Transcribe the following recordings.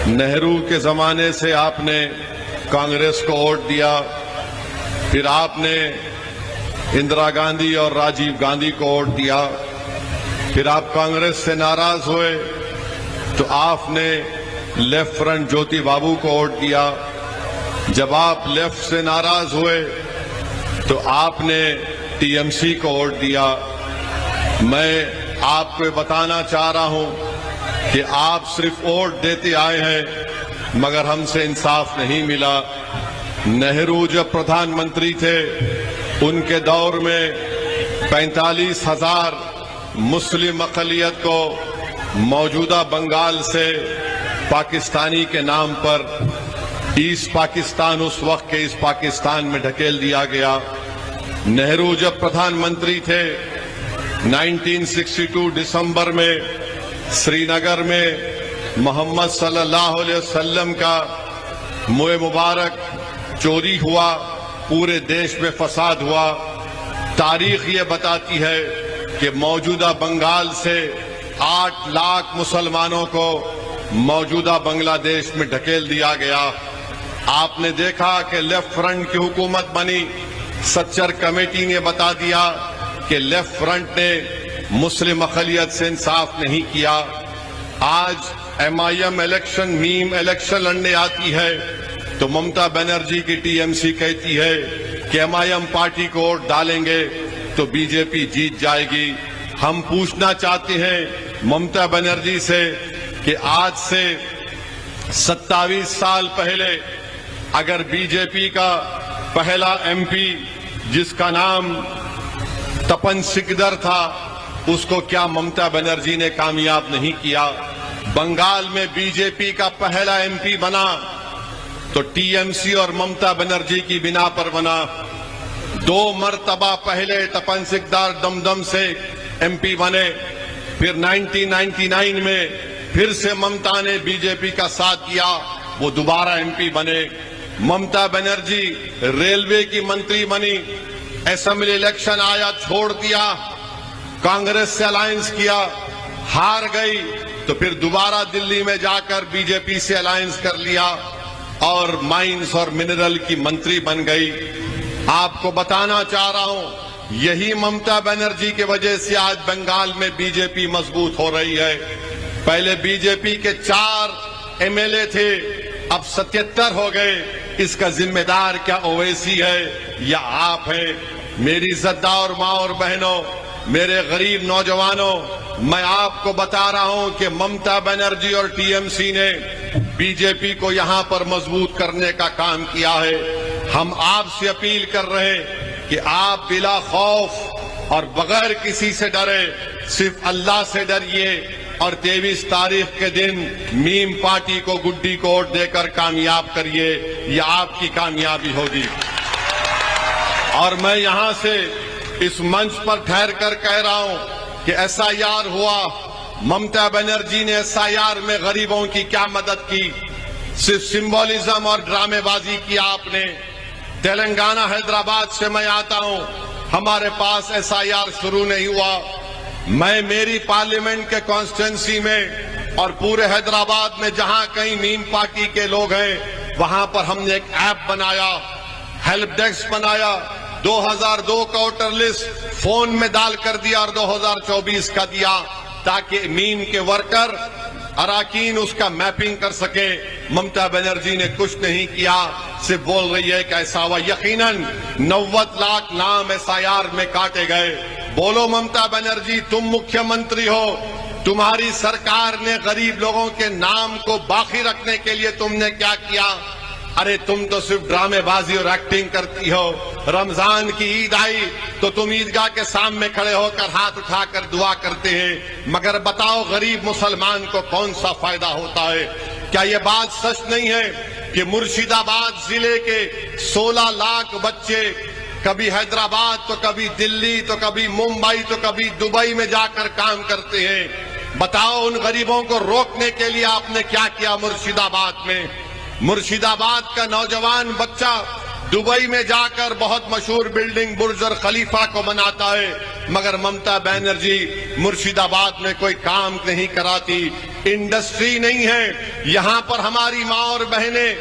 नेहरू के जमाने से आपने कांग्रेस को वोट दिया, फिर आपने इंदिरा गांधी और राजीव गांधी को वोट दिया, फिर आप कांग्रेस से नाराज हुए तो आपने लेफ्ट फ्रंट ज्योति बाबू को वोट दिया। जब आप लेफ्ट से नाराज हुए तो आपने टीएमसी को वोट दिया। मैं आपको बताना चाह रहा हूं कि आप सिर्फ वोट देते आए हैं मगर हमसे इंसाफ नहीं मिला। नेहरू जब प्रधानमंत्री थे उनके दौर में 45,000 मुस्लिम अक़लियत को मौजूदा बंगाल से पाकिस्तानी के नाम पर ईस्ट पाकिस्तान, उस वक्त के इस पाकिस्तान में ढकेल दिया गया। नेहरू जब प्रधानमंत्री थे 1962 दिसंबर में श्रीनगर में मोहम्मद सल्लल्लाहु अलैहि वसल्लम का मुए मुबारक चोरी हुआ, पूरे देश में फसाद हुआ। तारीख ये बताती है कि मौजूदा बंगाल से 8 लाख मुसलमानों को मौजूदा बांग्लादेश में ढकेल दिया गया। आपने देखा कि लेफ्ट फ्रंट की हुकूमत बनी, सच्चर कमेटी ने बता दिया कि लेफ्ट फ्रंट ने मुस्लिम अक़लियत से इंसाफ नहीं किया। आज MIM इलेक्शन, मीम इलेक्शन लड़ने आती है तो ममता बनर्जी की टीएमसी कहती है कि MIM पार्टी को वोट डालेंगे तो बीजेपी जीत जाएगी। हम पूछना चाहते हैं ममता बनर्जी से कि आज से 27 साल पहले अगर बीजेपी का पहला MP जिसका नाम तपन सिकदर था, उसको क्या ममता बनर्जी ने कामयाब नहीं किया? बंगाल में बीजेपी का पहला MP बना तो टीएमसी और ममता बनर्जी की बिना पर बना। 2 मरतबा पहले तपन सिकदर दमदम से MP बने, फिर 1999 में फिर से ममता ने बीजेपी का साथ दिया, वो दोबारा MP बने। ममता बनर्जी रेलवे की मंत्री बनी, असेंबली इलेक्शन आया छोड़ दिया, कांग्रेस से अलायंस किया, हार गई तो फिर दोबारा दिल्ली में जाकर बीजेपी से अलायंस कर लिया और माइंस और मिनरल की मंत्री बन गई। आपको बताना चाह रहा हूं यही ममता बनर्जी की वजह से आज बंगाल में बीजेपी मजबूत हो रही है। पहले बीजेपी के 4 MLA थे, अब 77 हो गए। इसका जिम्मेदार क्या ओवैसी है या आप हैं? मेरी इज्जतदार माँ और बहनों, मेरे गरीब नौजवानों, मैं आपको बता रहा हूं कि ममता बनर्जी और टीएमसी ने बीजेपी को यहां पर मजबूत करने का काम किया है। हम आपसे अपील कर रहे हैं कि आप बिला खौफ और बगैर किसी से डरे सिर्फ अल्लाह से डरिए और 23 तारीख के दिन मीम पार्टी को गुड्डी को वोट देकर कामयाब करिए, यह आपकी कामयाबी होगी। और मैं यहां से इस मंच पर ठहर कर कह रहा हूं कि SIR हुआ, ममता बनर्जी ने SIR में गरीबों की क्या मदद की? सिर्फ सिंबोलिज्म और ड्रामेबाजी किया आपने। तेलंगाना हैदराबाद से मैं आता हूं, हमारे पास SIR शुरू नहीं हुआ। मैं मेरी पार्लियामेंट के कॉन्स्टिट्यूंसी में और पूरे हैदराबाद में जहां कहीं मीम पार्टी के लोग हैं वहां पर हमने एक ऐप बनाया, हेल्प डेस्क बनाया। 2002 का वोटर लिस्ट फोन में डाल कर दिया और 2024 का दिया ताकि मीम के वर्कर अराकीन उसका मैपिंग कर सके। ममता बनर्जी ने कुछ नहीं किया, सिर्फ बोल रही है कि ऐसा हुआ। यकीनन 90 लाख नाम SIR में काटे गए। बोलो ममता बनर्जी, तुम मुख्यमंत्री हो, तुम्हारी सरकार ने गरीब लोगों के नाम को बाकी रखने के लिए तुमने क्या किया? अरे तुम तो सिर्फ ड्रामेबाजी और एक्टिंग करती हो। रमजान की ईद आई तो तुम ईदगाह के सामने खड़े होकर हाथ उठाकर दुआ करते हैं, मगर बताओ गरीब मुसलमान को कौन सा फायदा होता है? क्या ये बात सच नहीं है कि मुर्शिदाबाद जिले के 16 लाख बच्चे कभी हैदराबाद तो कभी दिल्ली तो कभी मुंबई तो कभी दुबई में जाकर काम करते हैं? बताओ उन गरीबों को रोकने के लिए आपने क्या किया मुर्शिदाबाद में? मुर्शिदाबाद का नौजवान बच्चा दुबई में जाकर बहुत मशहूर बिल्डिंग बुर्ज खलीफा को बनाता है, मगर ममता बनर्जी मुर्शिदाबाद में कोई काम नहीं कराती, इंडस्ट्री नहीं है। यहां पर हमारी माँ और बहनें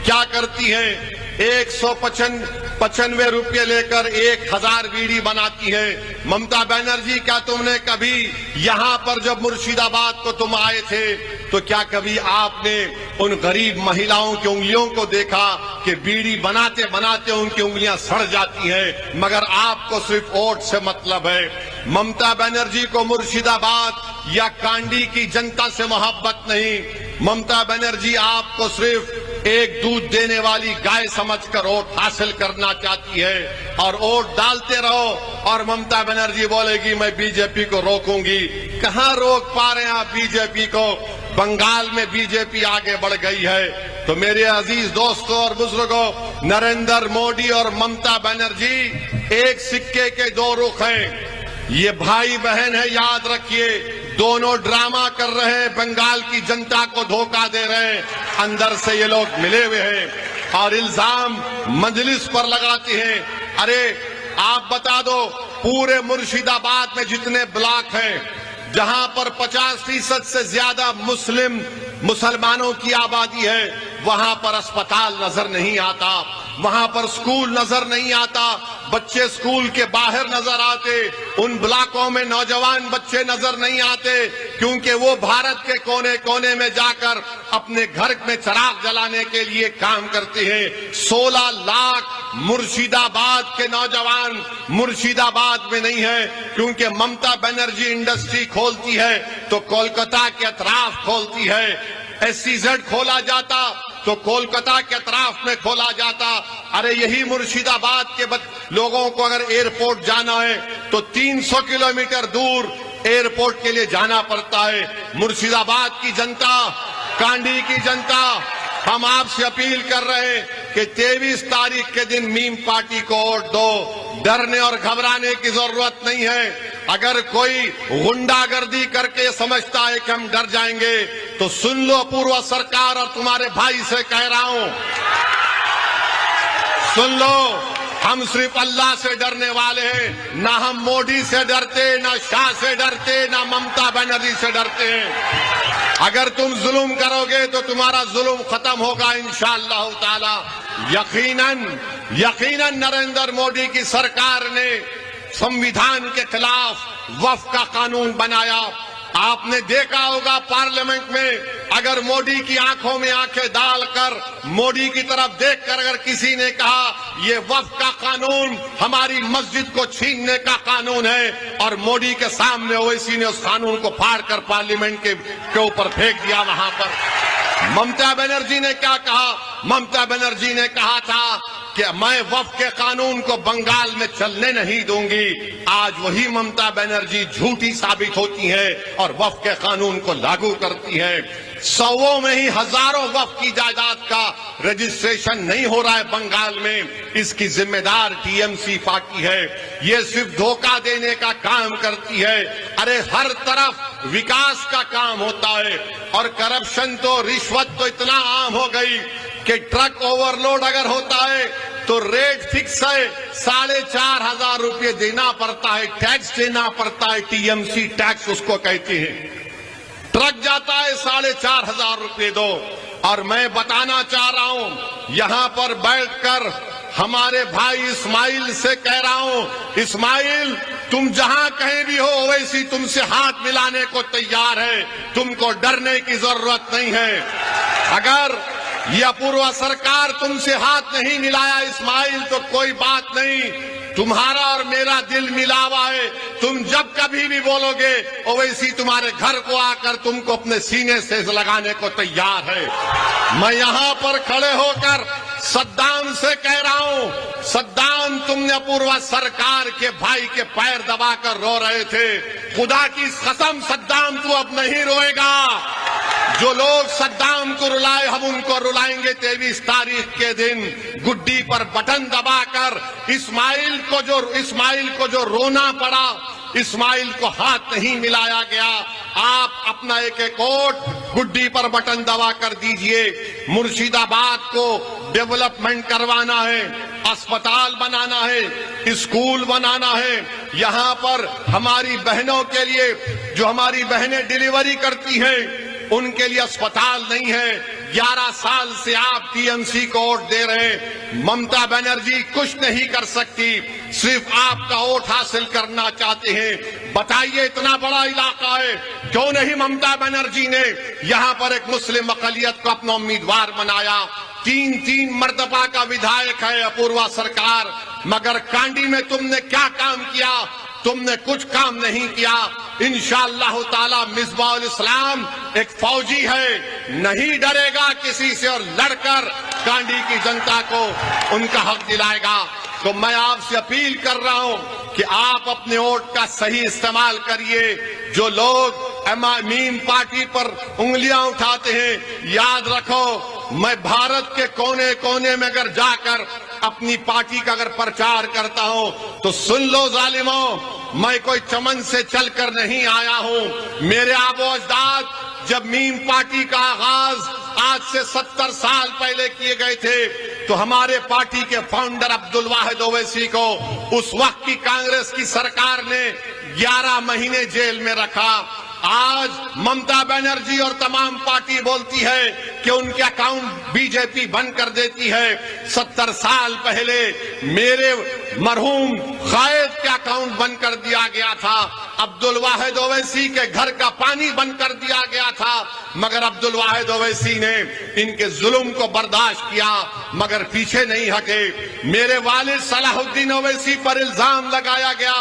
क्या करती हैं, 195 रुपये लेकर 1000 बीड़ी बनाती है। ममता बनर्जी, क्या तुमने कभी यहां पर जब मुर्शिदाबाद को तुम आए थे तो क्या कभी आपने उन गरीब महिलाओं की उंगलियों को देखा कि बीड़ी बनाते बनाते उनकी उंगलियां सड़ जाती हैं? मगर आपको सिर्फ वोट से मतलब है। ममता बनर्जी को मुर्शिदाबाद या कांडी की जनता से मोहब्बत नहीं। ममता बनर्जी आपको सिर्फ एक दूध देने वाली गाय समझकर वोट हासिल करना चाहती है और वोट डालते रहो और ममता बनर्जी बोलेगी मैं बीजेपी को रोकूंगी। कहां रोक पा रहे हैं आप बीजेपी को? बंगाल में बीजेपी आगे बढ़ गई है। तो मेरे अजीज दोस्तों और बुजुर्गों, नरेंद्र मोदी और ममता बनर्जी एक सिक्के के दो रुख हैं। ये भाई बहन है, याद रखिए। दोनों ड्रामा कर रहे हैं, बंगाल की जनता को धोखा दे रहे हैं। अंदर से ये लोग मिले हुए हैं और इल्जाम मजलिस पर लगाते हैं। अरे आप बता दो, पूरे मुर्शिदाबाद में जितने ब्लॉक हैं जहां पर 50% से ज्यादा मुसलमानों की आबादी है, वहां पर अस्पताल नजर नहीं आता, वहां पर स्कूल नजर नहीं आता, बच्चे स्कूल के बाहर नजर आते, उन ब्लॉकों में नौजवान बच्चे नजर नहीं आते, क्योंकि वो भारत के कोने कोने में जाकर अपने घर में चिराग जलाने के लिए काम करते हैं। 16 लाख मुर्शिदाबाद के नौजवान मुर्शिदाबाद में नहीं है, क्योंकि ममता बनर्जी इंडस्ट्री खोलती है तो कोलकाता के अतराफ खोलती है। SEZ खोला जाता तो कोलकाता के अतराफ में खोला जाता। अरे यही मुर्शिदाबाद के लोगों को अगर एयरपोर्ट जाना है तो 300 किलोमीटर दूर एयरपोर्ट के लिए जाना पड़ता है। मुर्शिदाबाद की जनता, कांडी की जनता, हम आपसे अपील कर रहे हैं कि 23 तारीख के दिन मीम पार्टी को वोट दो। डरने और घबराने की जरूरत नहीं है। अगर कोई गुंडागर्दी करके समझता है कि हम डर जाएंगे तो सुन लो, पूर्व सरकार और तुम्हारे भाई से कह रहा हूं, सुन लो, हम सिर्फ अल्लाह से डरने वाले हैं। ना हम मोदी से डरते, ना शाह से डरते, ना ममता बनर्जी से डरते हैं। अगर तुम जुल्म करोगे तो तुम्हारा जुल्म खत्म होगा इंशाअल्लाह ताला। यकीनन नरेंद्र मोदी की सरकार ने संविधान के खिलाफ वक्फ का कानून बनाया। आपने देखा होगा पार्लियामेंट में, अगर मोदी की आंखों में आंखें डालकर मोदी की तरफ देखकर अगर किसी ने कहा ये वक्फ का कानून हमारी मस्जिद को छीनने का कानून है, और मोदी के सामने ओवैसी ने उस कानून को फाड़कर पार्लियामेंट के ऊपर फेंक दिया। वहां पर ममता बनर्जी ने क्या कहा? ममता बनर्जी ने कहा था कि मैं वक्फ के कानून को बंगाल में चलने नहीं दूंगी। आज वही ममता बनर्जी झूठी साबित होती है और वक्फ के कानून को लागू करती है। सौों में ही हजारों वक्फ की जायदाद का रजिस्ट्रेशन नहीं हो रहा है बंगाल में। इसकी जिम्मेदार टीएमसी पार्टी है। ये सिर्फ धोखा देने का काम करती है। अरे हर तरफ विकास का काम होता है और करप्शन तो, रिश्वत तो इतना आम हो गई कि ट्रक ओवरलोड अगर होता है तो रेट फिक्स है, 4,500 रुपये देना पड़ता है, टैक्स देना पड़ता है, टीएमसी टैक्स उसको कहते हैं। ट्रक जाता है 4,500 रुपये दो। और मैं बताना चाह रहा हूं, यहां पर बैठकर हमारे भाई इस्माइल से कह रहा हूं, इस्माइल तुम जहां कहीं भी हो ओवैसी तुमसे हाथ मिलाने को तैयार है, तुमको डरने की जरूरत नहीं है। अगर यह पूर्व सरकार तुमसे हाथ नहीं मिलाया इस्माइल तो कोई बात नहीं, तुम्हारा और मेरा दिल मिला हुआ है। तुम जब कभी भी बोलोगे ओवैसी तुम्हारे घर को आकर तुमको अपने सीने से लगाने को तैयार है। मैं यहां पर खड़े होकर सद्दाम से कह रहा हूं, सद्दाम तुमने पूर्व सरकार के भाई के पैर दबाकर रो रहे थे, खुदा की कसम सद्दाम तू अब नहीं रोएगा। जो लोग सद्दाम को रुलाए हम उनको रुलाएंगे 23 तारीख के दिन। गुड्डी पर बटन दबाकर इस्माइल को जो रोना पड़ा, इस्माइल को हाथ नहीं मिलाया गया। आप अपना एक वोट गुड्डी पर बटन दबा कर दीजिए। मुर्शिदाबाद को डेवलपमेंट करवाना है, अस्पताल बनाना है, स्कूल बनाना है। यहाँ पर हमारी बहनों के लिए, जो हमारी बहनें डिलीवरी करती हैं, उनके लिए अस्पताल नहीं है। 11 साल से आप टीएमसी को वोट दे रहे हैं। ममता बनर्जी कुछ नहीं कर सकती, सिर्फ आपका वोट हासिल करना चाहते हैं। बताइए, इतना बड़ा इलाका है, क्यों नहीं ममता बनर्जी ने यहाँ पर एक मुस्लिम अकलियत को अपना उम्मीदवार बनाया? 3 मर्तबा का विधायक है अपूर्वा सरकार, मगर कांडी में तुमने क्या काम किया? तुमने कुछ काम नहीं किया। इंशाअल्लाह ताला मिसबाहुल इस्लाम एक फौजी है, नहीं डरेगा किसी से और लड़कर कांडी की जनता को उनका हक दिलाएगा। तो मैं आपसे अपील कर रहा हूं कि आप अपने वोट का सही इस्तेमाल करिए। जो लोग मीम पार्टी पर उंगलियां उठाते हैं, याद रखो, मैं भारत के कोने कोने में अगर जाकर अपनी पार्टी का अगर प्रचार करता हूं तो सुन लो जालिमों, मैं कोई चमन से चलकर नहीं आया हूं। मेरे आबो अजदाद जब मीम पार्टी का आगाज आज से 70 साल पहले किए गए थे, तो हमारे पार्टी के फाउंडर अब्दुल वाहिद ओवैसी को उस वक्त की कांग्रेस की सरकार ने 11 महीने जेल में रखा। आज ममता बनर्जी और तमाम पार्टी बोलती है कि उनके अकाउंट बीजेपी बंद कर देती है। 70 साल पहले मेरे मरहूम कायद के अकाउंट बंद कर दिया गया था, अब्दुल वाहिद ओवैसी के घर का पानी बंद कर दिया गया था, मगर अब्दुल वाहिद ओवैसी ने इनके जुल्म को बर्दाश्त किया, मगर पीछे नहीं हटे। मेरे वालिद सलाहुद्दीन ओवैसी पर इल्जाम लगाया गया,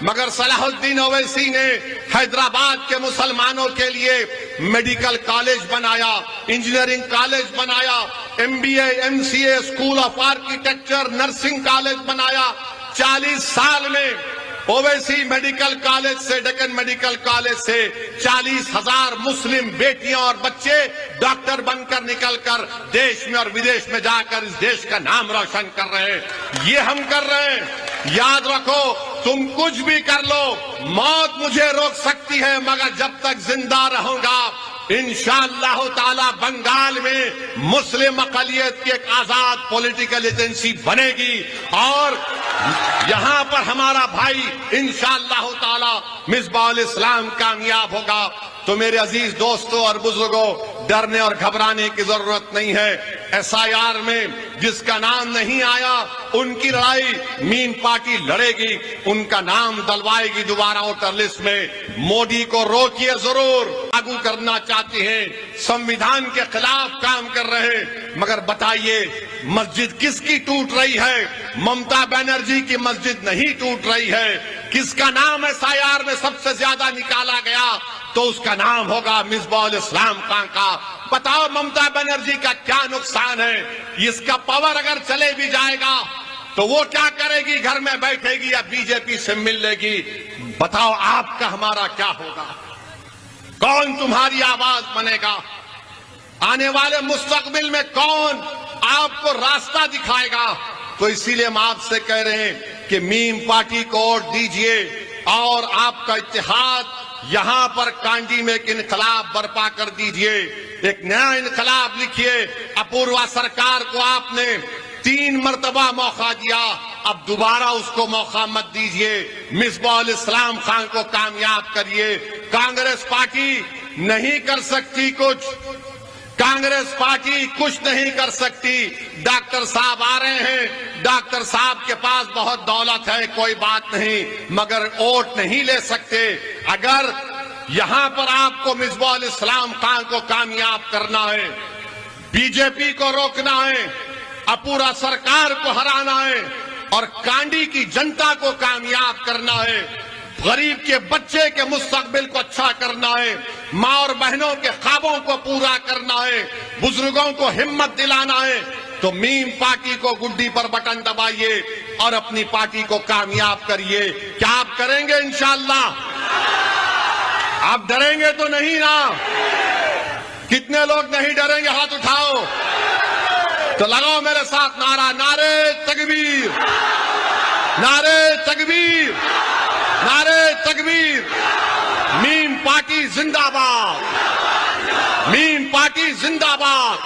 मगर सलाहुद्दीन ओवैसी ने हैदराबाद के मुसलमानों के लिए मेडिकल कॉलेज बनाया, इंजीनियरिंग कॉलेज बनाया, MBA MCA school of architecture nursing college बनाया। 40 साल में ओवैसी मेडिकल कॉलेज से, डेक्कन मेडिकल कॉलेज से 40,000 मुस्लिम बेटियां और बच्चे डॉक्टर बनकर निकलकर देश में और विदेश में जाकर इस देश का नाम रोशन कर रहे हैं। ये हम कर रहे हैं। याद रखो, तुम कुछ भी कर लो, मौत मुझे रोक सकती है, मगर जब तक जिंदा रहूंगा इंशाअल्लाह ताला बंगाल में मुस्लिम अकलियत की एक आजाद पॉलिटिकल एजेंसी बनेगी और यहां पर हमारा भाई इंशाअल्लाह ताला मिसबाहुल इस्लाम कामयाब होगा। तो मेरे अजीज दोस्तों और बुजुर्गों, डरने और घबराने की जरूरत नहीं है। SIR में जिसका नाम नहीं आया, उनकी लड़ाई मीम पार्टी लड़ेगी, उनका नाम डलवाएगी दोबारा वोटर लिस्ट में। मोदी को रोकिए जरूर, लागू करना चाहते हैं, संविधान के खिलाफ काम कर रहे हैं, मगर बताइए मस्जिद किसकी टूट रही है? ममता बनर्जी की मस्जिद नहीं टूट रही है। किसका नाम SIR में सबसे ज्यादा निकाला गया? तो उसका नाम होगा मिसबाहुल इस्लाम खान का। बताओ ममता बनर्जी का क्या नुकसान है? इसका पावर अगर चले भी जाएगा तो वो क्या करेगी? घर में बैठेगी या बीजेपी से मिल लेगी? बताओ आपका हमारा क्या होगा? कौन तुम्हारी आवाज बनेगा? आने वाले मुस्तकबिल में कौन आपको रास्ता दिखाएगा? तो इसीलिए हम आपसे कह रहे हैं कि मीम पार्टी को वोट दीजिए और आपका इत्तेहाद यहां पर कांडी में एक इनकलाब बर्पा कर दीजिए, एक नया इनकलाब लिखिए। अपूर्वा सरकार को आपने 3 मर्तबा मौका दिया, अब दोबारा उसको मौका मत दीजिए। मिसबाहुल इस्लाम खान को कामयाब करिए। कांग्रेस पार्टी नहीं कर सकती कुछ, कांग्रेस पार्टी कुछ नहीं कर सकती। डॉक्टर साहब आ रहे हैं, डॉक्टर साहब के पास बहुत दौलत है, कोई बात नहीं, मगर वोट नहीं ले सकते। अगर यहां पर आपको मिसबाहुल इस्लाम खान को कामयाब करना है, बीजेपी को रोकना है, अपूर्वा सरकार को हराना है और कांडी की जनता को कामयाब करना है, गरीब के बच्चे के मुस्तकबिल को अच्छा करना है, मां और बहनों के ख्वाबों को पूरा करना है, बुजुर्गों को हिम्मत दिलाना है, तो मीम पार्टी को गुड्डी पर बटन दबाइए और अपनी पार्टी को कामयाब करिए। क्या आप करेंगे? इंशाअल्लाह। आप डरेंगे तो नहीं ना? कितने लोग नहीं डरेंगे? हाथ उठाओ तो लगाओ मेरे साथ नारा, नारे तकबीर, नारे तकबीर, नारे तकबीर। मीम पार्टी जिंदाबाद, मीम पार्टी जिंदाबाद।